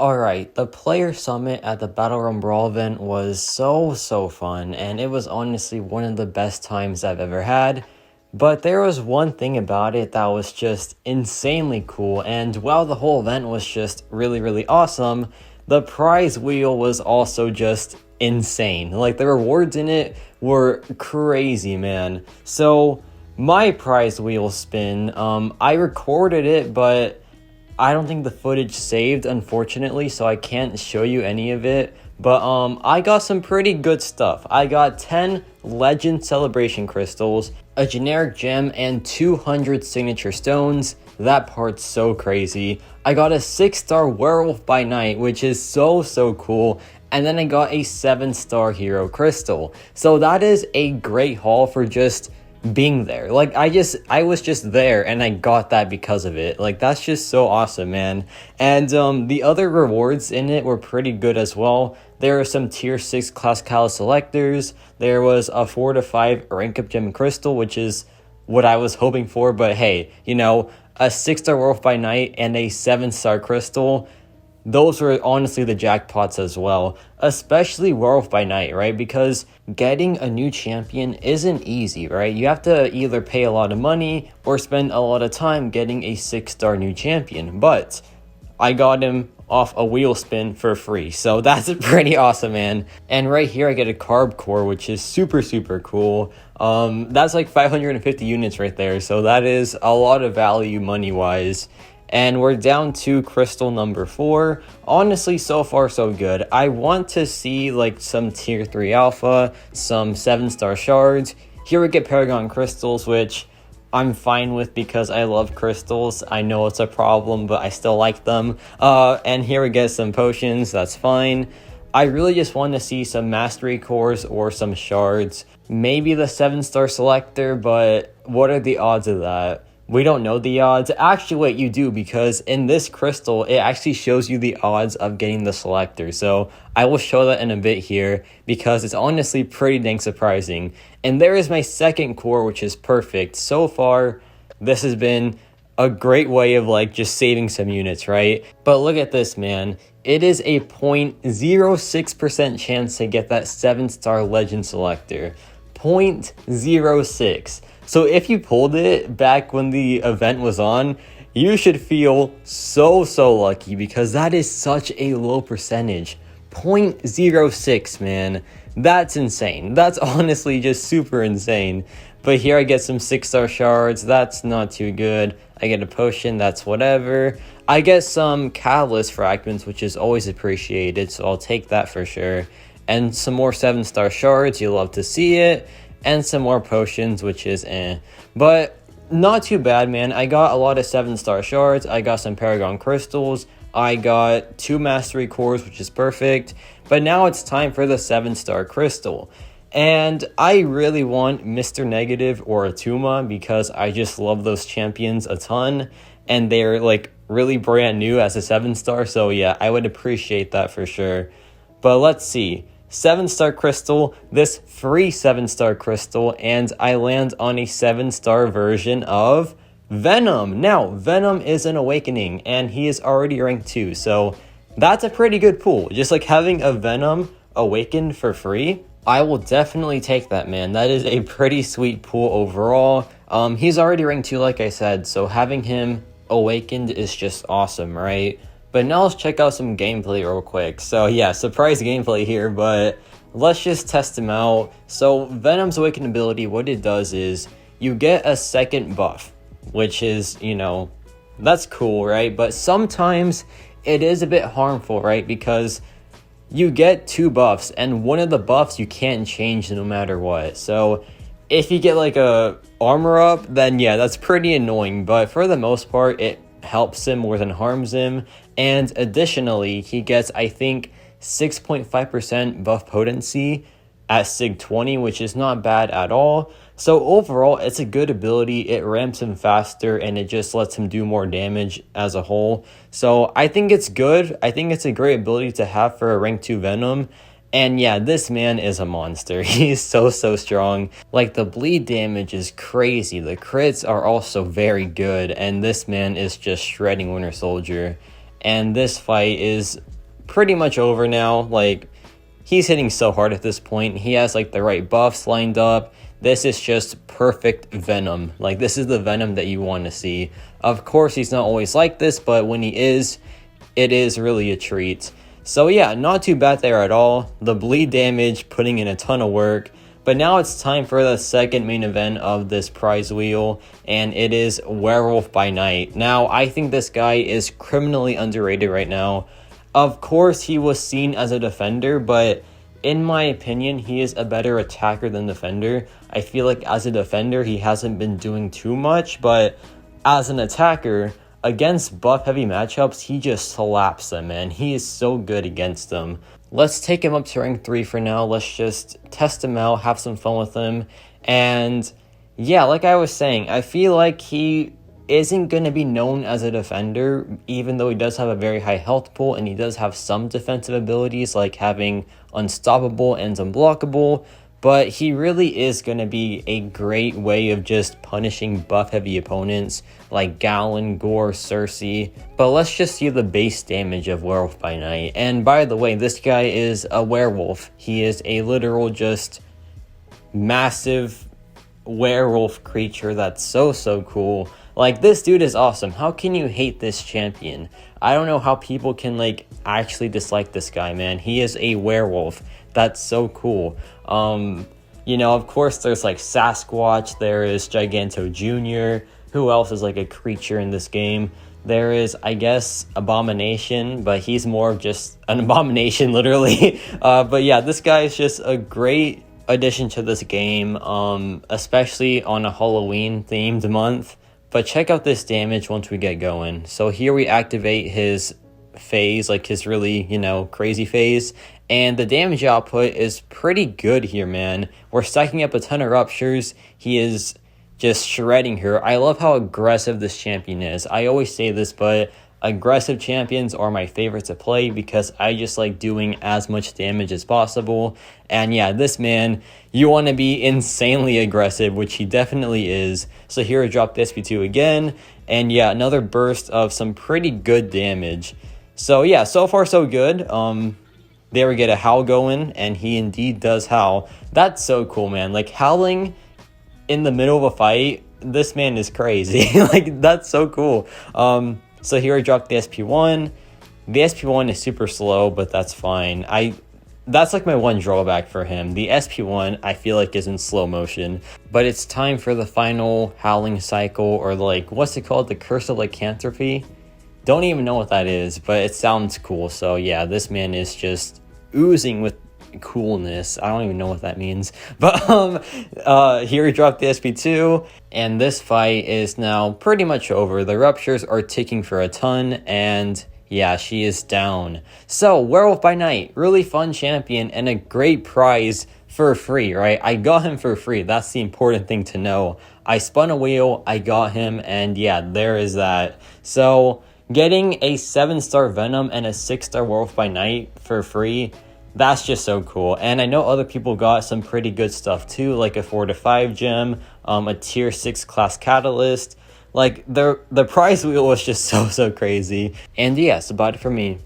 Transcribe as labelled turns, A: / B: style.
A: Alright, the player summit at the Battlerealm Brawl event was so fun, and it was honestly one of the best times I've ever had. But there was one thing about it that was just insanely cool, and while the whole event was just really awesome, the prize wheel was also just insane. Like, the rewards in it were crazy, man. So, my prize wheel spin, I recorded it, but I don't think the footage saved, unfortunately, so I can't show you any of it. But I got some pretty good stuff. I got 10 Legend Celebration Crystals, a generic gem, and 200 signature stones. That part's so crazy. I got a 6-star Werewolf by Night, which is so cool. And then I got a 7-star Hero Crystal. So that is a great haul for just being there. Like, I was just there and I got that because of it. Like, that's just so awesome, man. And the other rewards in it were pretty good as well. There are some tier 6 class Callus selectors. There was a 4 to 5 rank up gem crystal, which is what I was hoping for. But hey, you know, a 6-star Werewolf by Night and a 7-star crystal, those were honestly the jackpots as well, especially Werewolf by Night, right? Because getting a new champion isn't easy, right? You have to either pay a lot of money or spend a lot of time getting a 6-star new champion, but I got him off a wheel spin for free, so that's pretty awesome, man. And right here I get a carb core, which is super cool. That's like 550 units right there, so that is a lot of value money wise. And we're down to crystal number 4. Honestly, so far so good. I want to see like some tier 3 alpha, some 7-star shards. Here we get Paragon crystals, which I'm fine with because I love crystals. I know it's a problem, but I still like them. And here we get some potions. That's fine. I really just want to see some mastery cores or some shards. Maybe the 7-star selector, but what are the odds of that? We don't know the odds. Actually, wait, you do, because in this crystal, it actually shows you the odds of getting the selector. So I will show that in a bit here because it's honestly pretty dang surprising. And there is my second core, which is perfect. So far, this has been a great way of like just saving some units, right? But look at this, man. It is a 0.06% chance to get that 7-star legend selector. 0.06. So if you pulled it back when the event was on, you should feel so lucky because that is such a low percentage. 0.06, man. That's insane. That's honestly just super insane. But here I get some 6-star shards. That's not too good. I get a potion. That's whatever. I get some catalyst fragments, which is always appreciated, so I'll take that for sure. And some more 7-star shards. You love to see it. And some more potions, which is but not too bad, man. I got a lot of 7-star shards. I got some Paragon crystals. I got 2 mastery cores, which is perfect. But now it's time for the 7-star crystal. And I really want Mr. Negative or Atuma because I just love those champions a ton. And they're like really brand new as a 7-star. So yeah, I would appreciate that for sure. But let's see. 7-star crystal, this free 7-star crystal, and I land on a 7-star version of Venom. Now, Venom is an awakening, and he is already ranked 2, so that's a pretty good pool. Just like having a Venom awakened for free, I will definitely take that, man. That is a pretty sweet pool overall. He's already ranked 2, like I said, so having him awakened is just awesome, right? But now let's check out some gameplay real quick. So yeah, surprise gameplay here, but let's just test him out. So Venom's Awakened ability, what it does is you get a second buff, which is, you know, that's cool, right? But sometimes it is a bit harmful, right? Because you get 2 buffs and one of the buffs you can't change no matter what. So if you get like a armor up, then yeah, that's pretty annoying. But for the most part, it helps him more than harms him. And additionally, he gets, I think, 6.5% buff potency at Sig 20, which is not bad at all. So overall, it's a good ability. It ramps him faster and it just lets him do more damage as a whole. So I think it's good. I think it's a great ability to have for a rank 2 Venom. And yeah, this man is a monster. He's so strong. Like, the bleed damage is crazy. The crits are also very good. And this man is just shredding Winter Soldier. and this fight is pretty much over now. Like, he's hitting so hard at this point. He has like the right buffs lined up. This is just perfect Venom. Like, this is the Venom that you want to see. Of course, he's not always like this, but when he is, it is really a treat. So yeah, not too bad there at all. The bleed damage, putting in a ton of work. But now it's time for the second main event of this prize wheel, and it is Werewolf by Night. Now, I think this guy is criminally underrated right now. Of course, he was seen as a defender, but in my opinion, he is a better attacker than defender. I feel like as a defender, he hasn't been doing too much, but as an attacker, against buff heavy matchups, he just slaps them, man. He is so good against them. Let's take him up to rank 3 for now. Let's just test him out, have some fun with him. And yeah, like I was saying, I feel like he isn't going to be known as a defender, even though he does have a very high health pool and he does have some defensive abilities like having unstoppable and unblockable, but he really is going to be a great way of just punishing buff heavy opponents like Galen, Gore, Cersei. But let's just see the base damage of Werewolf by Night. And by the way, this guy is a werewolf. He is a literal just massive werewolf creature that's so cool. Like, this dude is awesome. How can you hate this champion? I don't know how people can like actually dislike this guy, man. He is a werewolf. That's so cool. You know, of course there's like Sasquatch, there is Giganto Jr. Who else is like a creature in this game? There is, I guess, Abomination, but he's more of just an abomination, literally. But yeah, this guy is just a great addition to this game, especially on a Halloween themed month. But check out this damage once we get going. So here we activate his phase, like his really, you know, crazy phase. And the damage output is pretty good here, man. We're stacking up a ton of ruptures. He is just shredding her. I love how aggressive this champion is. I always say this, but aggressive champions are my favorite to play because I just like doing as much damage as possible. And yeah, this man, you want to be insanely aggressive, which he definitely is. So here I drop the SP2 again, and yeah, another burst of some pretty good damage. So yeah, so far so good. There we get a howl going, and he indeed does howl. That's so cool, man. Like, howling in the middle of a fight, this man is crazy. Like, that's so cool. So here I dropped the SP1. The SP1 is super slow, but that's fine. That's like my one drawback for him. The SP1, I feel like, is in slow motion. But it's time for the final howling cycle, or like, what's it called? The Curse of Lycanthropy? Don't even know what that is, but it sounds cool. So yeah, this man is just oozing with coolness. I don't even know what that means. But here we dropped the SP2, and this fight is now pretty much over. The ruptures are ticking for a ton, and yeah, she is down. So Werewolf by Night, really fun champion and a great prize for free, right? I got him for free. That's the important thing to know. I spun a wheel, I got him, and yeah, there is that. So getting a 7-star Venom and a 6-star Werewolf by Night for free, that's just so cool. And I know other people got some pretty good stuff too, like a 4-5 gem, a tier 6 class catalyst. Like, the prize wheel was just so crazy. And yes, about it for me.